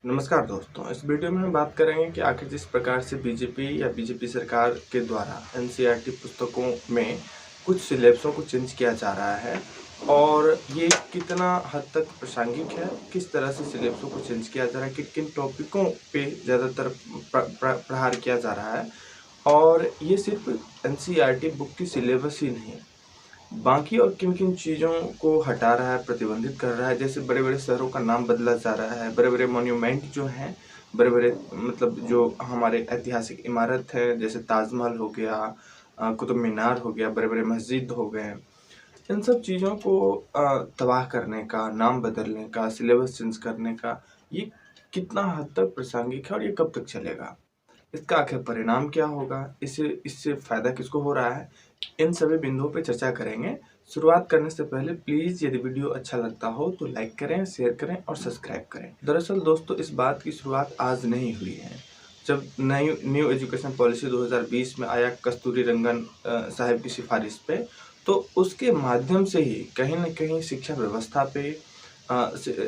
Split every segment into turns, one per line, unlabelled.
नमस्कार दोस्तों, इस वीडियो में हम बात करेंगे कि आखिर जिस प्रकार से बीजेपी या बीजेपी सरकार के द्वारा एनसीईआरटी पुस्तकों में कुछ सिलेबसों को चेंज किया जा रहा है और ये कितना हद तक प्रासंगिक है, किस तरह से सिलेबसों को चेंज किया जा रहा है, किन किन टॉपिकों पे ज़्यादातर प्रहार किया जा रहा है। और ये सिर्फ एनसीईआरटी बुक की सिलेबस ही नहीं, बाकी और किन-किन चीज़ों को हटा रहा है, प्रतिबंधित कर रहा है। जैसे बड़े-बड़े शहरों का नाम बदला जा रहा है, बड़े-बड़े मॉन्यूमेंट जो हैं, बड़े-बड़े मतलब जो हमारे ऐतिहासिक इमारत है, जैसे ताजमहल हो गया, कुतुब मीनार हो गया, बड़े-बड़े मस्जिद हो गए। इन सब चीज़ों को तबाह करने का, नाम बदलने का, सिलेबस चेंज करने का, ये कितना हद तक प्रासंगिक है और ये कब तक चलेगा? इसका आखिर परिणाम क्या होगा? इससे इससे फ़ायदा किसको हो रहा है? इन सभी बिंदुओं पे चर्चा करेंगे। शुरुआत करने से पहले प्लीज़ यदि वीडियो अच्छा लगता हो तो लाइक करें, शेयर करें और सब्सक्राइब करें। दरअसल दोस्तों, इस बात की शुरुआत आज नहीं हुई है। जब न्यू एजुकेशन पॉलिसी 2020 में आया कस्तूरी रंगन साहब की सिफारिश पे, तो उसके माध्यम से ही कहीं न कहीं शिक्षा व्यवस्था पे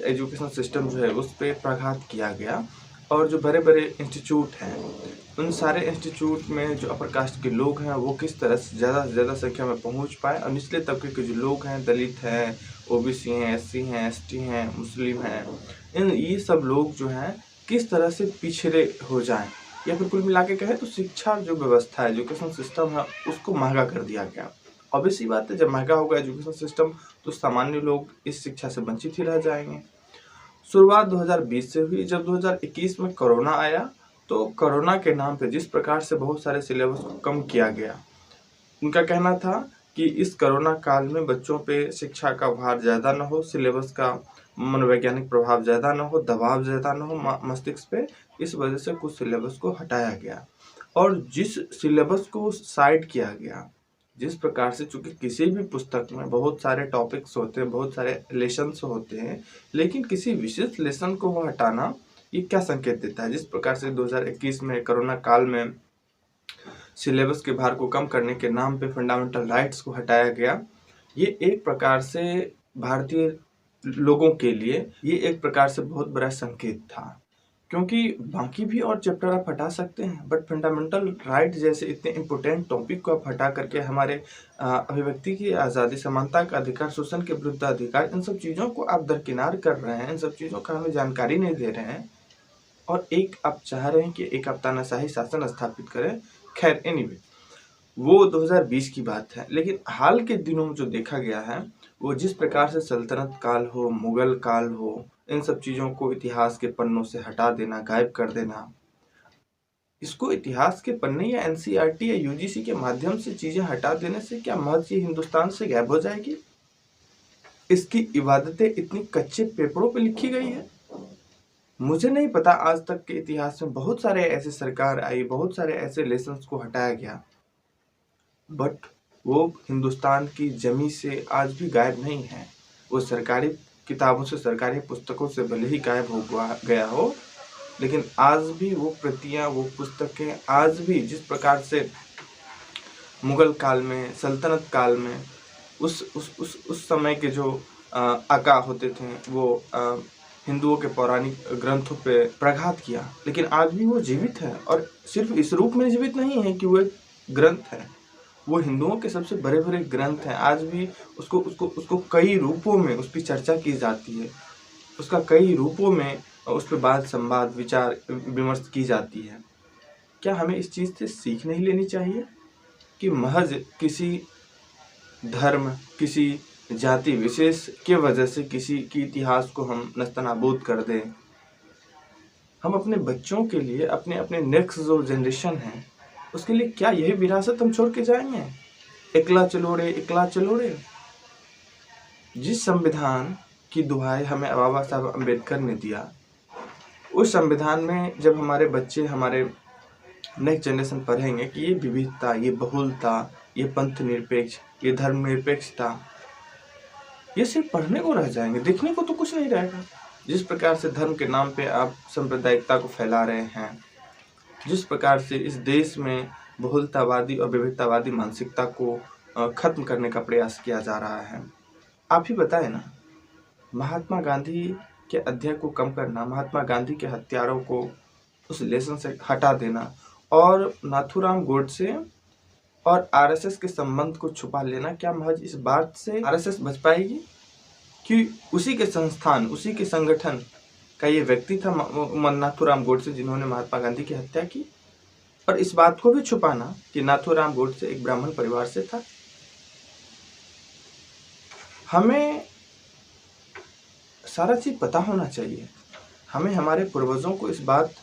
एजुकेशन सिस्टम जो है उस पे प्रघात किया गया। और जो बड़े-बड़े इंस्टीट्यूट हैं, उन सारे इंस्टीट्यूट में जो अपर कास्ट के लोग हैं वो किस तरह से ज़्यादा संख्या में पहुंच पाए और निचले तबके के जो लोग हैं, दलित हैं, ओबीसी हैं, एससी हैं, एसटी हैं, मुस्लिम हैं, ये सब लोग जो हैं किस तरह से पिछड़े हो जाएं, या फिर कुल मिला के कहें तो शिक्षा जो व्यवस्था है, एजुकेशन सिस्टम है, उसको महंगा कर दिया गया। ऑब्वियस सी बात है, जब महंगा होगा एजुकेशन सिस्टम तो सामान्य लोग इस शिक्षा से वंचित ही रह जाएंगे। शुरुआत 2020 से हुई। जब 2021 में कोरोना आया तो कोरोना के नाम पे जिस प्रकार से बहुत सारे सिलेबस को कम किया गया, उनका कहना था कि इस कोरोना काल में बच्चों पे शिक्षा का भार ज़्यादा न हो, सिलेबस का मनोवैज्ञानिक प्रभाव ज़्यादा न हो, दबाव ज़्यादा न हो मस्तिष्क पे, इस वजह से कुछ सिलेबस को हटाया गया। और जिस सिलेबस को साइड किया गया, जिस प्रकार से, चूंकि किसी भी पुस्तक में बहुत सारे टॉपिक्स होते हैं, बहुत सारे लेसन्स होते हैं, लेकिन किसी विशेष लेसन को वो हटाना, ये क्या संकेत देता है? जिस प्रकार से 2021 में कोरोना काल में सिलेबस के भार को कम करने के नाम पे फंडामेंटल राइट्स को हटाया गया, ये एक प्रकार से भारतीय लोगों के लिए ये एक प्रकार से बहुत बड़ा संकेत था। क्योंकि बाकी भी और चैप्टर आप हटा सकते हैं, बट फंडामेंटल राइट जैसे इतने इम्पोर्टेंट टॉपिक को आप हटा करके हमारे अभिव्यक्ति की आज़ादी, समानता का अधिकार, शोषण के विरुद्ध अधिकार, इन सब चीज़ों को आप दरकिनार कर रहे हैं, इन सब चीज़ों का हमें जानकारी नहीं दे रहे हैं। और एक आप चाह रहे हैं कि एक आप तानाशाही शासन स्थापित करें। खैर एनीवे, वो 2020 की बात है। लेकिन हाल के दिनों में जो देखा गया है, वो जिस प्रकार से सल्तनत काल हो, मुगल काल हो, इन सब चीज़ों को इतिहास के पन्नों से हटा देना, गायब कर देना, इसको इतिहास के पन्ने या एनसीईआरटी या यूजीसी के माध्यम से चीज़ें हटा देने से क्या महज ये हिंदुस्तान से गायब हो जाएगी? इसकी इबादतें इतनी कच्चे पेपरों पे लिखी गई है? मुझे नहीं पता, आज तक के इतिहास में बहुत सारे ऐसे सरकार आई, बहुत सारे ऐसे लेसन्स को हटाया गया, बट वो हिंदुस्तान की जमी से आज भी गायब नहीं है। वो सरकारी किताबों से, सरकारी पुस्तकों से भले ही गायब हो गया हो, लेकिन आज भी वो प्रतियां, वो पुस्तकें आज भी जिस प्रकार से मुगल काल में, सल्तनत काल में, उस समय के जो आका होते थे, वो हिंदुओं के पौराणिक ग्रंथों पे प्रघात किया, लेकिन आज भी वो जीवित है। और सिर्फ इस रूप में जीवित नहीं है कि वो एक ग्रंथ है, वो हिंदुओं के सबसे बड़े-बड़े ग्रंथ हैं। आज भी उसको कई रूपों में उस पर चर्चा की जाती है, उसका कई रूपों में उस पर वाद संवाद, विचार विमर्श की जाती है। क्या हमें इस चीज़ से सीख नहीं लेनी चाहिए कि महज किसी धर्म, किसी जाति विशेष के वजह से किसी की इतिहास को हम नस्तनाबूद कर दें? हम अपने बच्चों के लिए, अपने अपने नेक्स्ट जो जनरेशन है, उसके लिए क्या यही विरासत हम छोड़ के जाएंगे? एकला चलो रे, एकला चलो रे। जिस संविधान की दुहाई हमें बाबा साहब अम्बेडकर ने दिया, उस संविधान में जब हमारे बच्चे, हमारे नेक्स्ट जनरेशन पढ़ेंगे कि ये विविधता, ये बहुलता, ये पंथ निरपेक्ष, ये धर्म निरपेक्षता, ये सिर्फ पढ़ने को रह जाएंगे, देखने को तो कुछ नहीं रहेगा। जिस प्रकार से धर्म के नाम पे आप सांप्रदायिकता को फैला रहे हैं, जिस प्रकार से इस देश में बहुलतावादी और विविधतावादी मानसिकता को खत्म करने का प्रयास किया जा रहा है। आप ही बताएं ना, महात्मा गांधी के अध्ययन को कम करना, महात्मा गांधी के हत्यारों को उस लेसन से हटा देना और नाथूराम गोडसे और आरएसएस के संबंध को छुपा लेना, क्या महज इस बात से आरएसएस बच पाएगी कि उसी के संस्थान, उसी के संगठन का ये व्यक्ति था नाथूराम गोडसे जिन्होंने महात्मा गांधी की हत्या की? और इस बात को भी छुपाना कि नाथूराम गोडसे एक ब्राह्मण परिवार से था। हमें सारा चीज पता होना चाहिए। हमें हमारे पूर्वजों को इस बात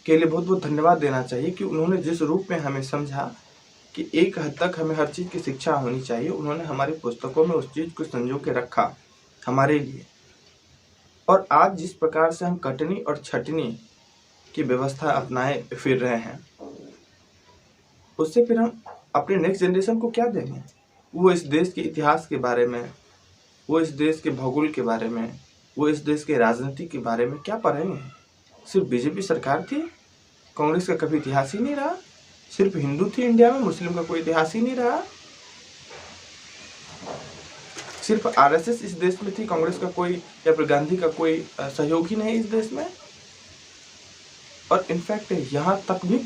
के लिए बहुत बहुत धन्यवाद देना चाहिए कि उन्होंने जिस रूप में हमें समझा कि एक हद तक हमें हर चीज़ की शिक्षा होनी चाहिए, उन्होंने हमारी पुस्तकों में उस चीज़ को संजो के रखा हमारे लिए। और आज जिस प्रकार से हम कटनी और छटनी की व्यवस्था अपनाए फिर रहे हैं, उससे फिर हम अपने नेक्स्ट जनरेशन को क्या देंगे? वो इस देश के इतिहास के बारे में, वो इस देश के भूगोल के बारे में, वो इस देश के राजनीति के बारे में क्या पढ़ेंगे? सिर्फ बीजेपी सरकार थी, कांग्रेस का कभी इतिहास ही नहीं रहा। सिर्फ हिंदू थी इंडिया में, मुस्लिम का कोई इतिहास ही नहीं रहा। सिर्फ आरएसएस इस देश में थी, कांग्रेस का कोई या फिर गांधी का कोई सहयोग ही नहीं इस देश में। और इनफैक्ट यहाँ तक भी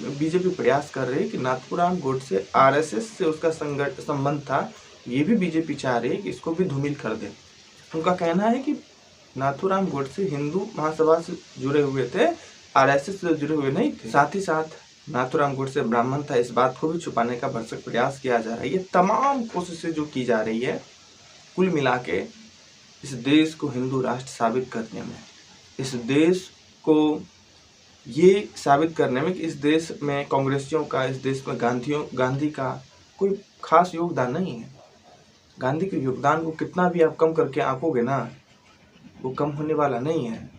बीजेपी प्रयास कर रही है कि नाथूराम गोडसे आरएसएस से उसका संबंध था, ये भी बीजेपी चाह रही है कि इसको भी धूमिल कर दे। उनका कहना है कि नाथूराम गोडसे हिंदू महासभा से जुड़े हुए थे, आरएसएस से जुड़े हुए नहीं थे। साथ ही साथ नाथूराम गोडसे ब्राह्मण था, इस बात को भी छुपाने का भरसक प्रयास किया जा रहा है। ये तमाम कोशिशें जो की जा रही है, कुल मिला के इस देश को हिंदू राष्ट्र साबित करने में, इस देश को ये साबित करने में कि इस देश में कांग्रेसियों का, इस देश में गांधी का कोई खास योगदान नहीं है। गांधी के योगदान को कितना भी आप कम करके आंकोगे ना, वो कम होने वाला नहीं है।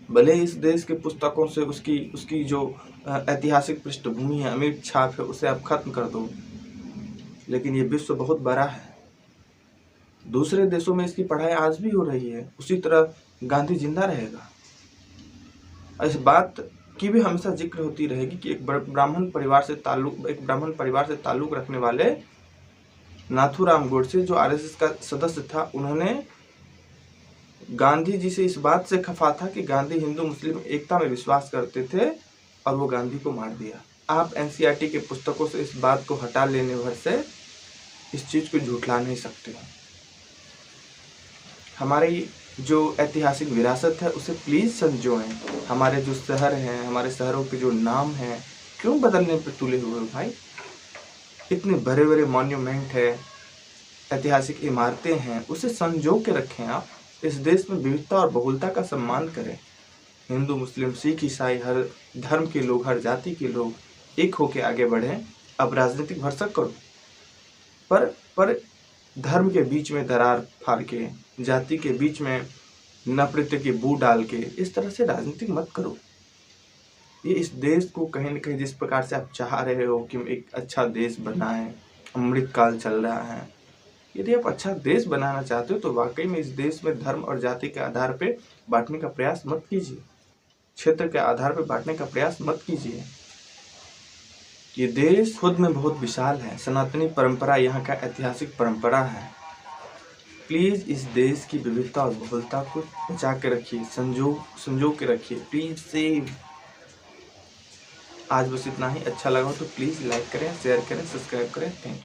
भले इस देश के पुस्तकों से उसकी जो ऐतिहासिक पृष्ठभूमि है, अमीर छाप है, उसे आप खत्म कर दो, लेकिन ये विश्व बहुत बड़ा है। दूसरे देशों में इसकी पढ़ाई आज भी हो रही है, उसी तरह गांधी जिंदा रहेगा। इस बात की भी हमेशा जिक्र होती रहेगी कि एक ब्राह्मण परिवार से ताल्लुक रखने वाले नाथूराम गोडसे, जो आरएसएस का सदस्य था, उन्होंने गांधी जी से इस बात से खफा था कि गांधी हिंदू मुस्लिम एकता में विश्वास करते थे और वो गांधी को मार दिया। आप एनसीईआरटी के पुस्तकों से इस बात को हटा लेने भर से इस चीज को झूठला नहीं सकते। हमारी जो ऐतिहासिक विरासत है उसे प्लीज संजोएं। हमारे जो शहर हैं, हमारे शहरों के जो नाम हैं, क्यों बदलने पर तुले हुए हो भाई? इतने बड़े बड़े मॉन्यूमेंट है, ऐतिहासिक इमारतें हैं, उसे संजो के रखें। आप इस देश में विविधता और बहुलता का सम्मान करें। हिंदू मुस्लिम सिख ईसाई हर धर्म के लोग, हर जाति के लोग एक होके आगे बढ़ें। अब राजनीतिक भरसक करो, पर धर्म के बीच में दरार फाड़ के, जाति के बीच में नफरत के बू डाल के इस तरह से राजनीतिक मत करो। ये इस देश को कहीं न कहीं जिस प्रकार से आप चाह रहे हो कि एक अच्छा देश बनाएं, अमृत काल चल रहा है, यदि आप अच्छा देश बनाना चाहते हो तो वाकई में इस देश में धर्म और जाति के आधार पे बांटने का प्रयास मत कीजिए, क्षेत्र के आधार पर बांटने का प्रयास मत कीजिए। ये देश खुद में बहुत विशाल है, सनातनी परंपरा यहाँ का ऐतिहासिक परंपरा है। प्लीज इस देश की विविधता और बहुलता को बचा के रखिए, संजो के रखिए प्लीज सेव। आज बस इतना ही। अच्छा लगा तो प्लीज लाइक करें, शेयर करें, सब्सक्राइब करें। Thank you.